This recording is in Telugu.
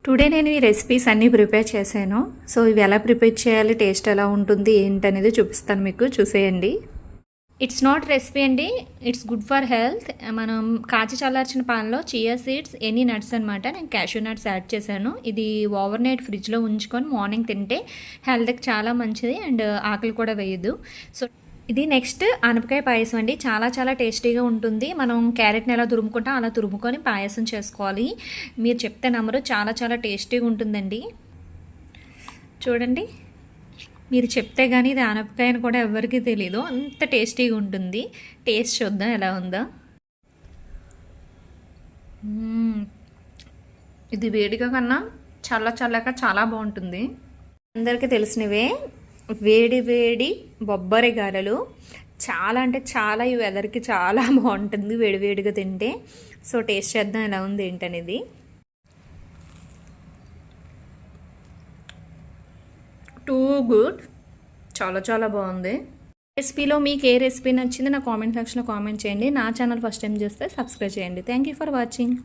టుడే నేను ఈ రెసిపీస్ అన్నీ ప్రిపేర్ చేశాను. సో ఇవి ఎలా ప్రిపేర్ చేయాలి, టేస్ట్ ఎలా ఉంటుంది ఏంటనేది చూపిస్తాను మీకు, చూసేయండి. ఇట్స్ నాట్ రెసిపీ అండి, ఇట్స్ గుడ్ ఫర్ హెల్త్. మనం కాచి చల్లార్చిన పాలలో చియా సీడ్స్, ఎనీ నట్స్ అనమాట. నేను క్యాషూ నట్స్ యాడ్ చేశాను. ఇది ఓవర్ నైట్ ఫ్రిడ్జ్లో ఉంచుకొని మార్నింగ్ తింటే హెల్త్కి చాలా మంచిది అండ్ ఆకలి కూడా వేయదు. సో ఇది నెక్స్ట్ ఆనపకాయ పాయసం అండి. చాలా చాలా టేస్టీగా ఉంటుంది. మనం క్యారెట్ని ఎలా తురుముకుంటాం అలా తురుముకొని పాయసం చేసుకోవాలి. మీరు చెప్తే నమ్మరు, చాలా చాలా టేస్టీగా ఉంటుందండి. చూడండి, మీరు చెప్తే కానీ ఇది ఆనపకాయ అని కూడా ఎవరికీ తెలీదు, అంత టేస్టీగా ఉంటుంది. టేస్ట్ చూద్దాం ఎలా ఉందో. ఇది వేడిగా కన్నా చల్లగా చాలా బాగుంటుంది. అందరికీ తెలిసినవే వేడి వేడి బొబ్బరి గారెలు. చాలా అంటే చాలా, ఈ వెదర్కి చాలా బాగుంటుంది వేడివేడిగా తింటే. సో టేస్ట్ చేద్దాం ఎలా ఉంది ఏంటనేది. టూ గుడ్, చాలా చాలా బాగుంది. రెసిపీలో మీకు ఏ రెసిపీ నచ్చింది నా కామెంట్ సెక్షన్లో కామెంట్ చేయండి. నా ఛానల్ ఫస్ట్ టైం చూస్తే సబ్స్క్రైబ్ చేయండి. Thank you for watching.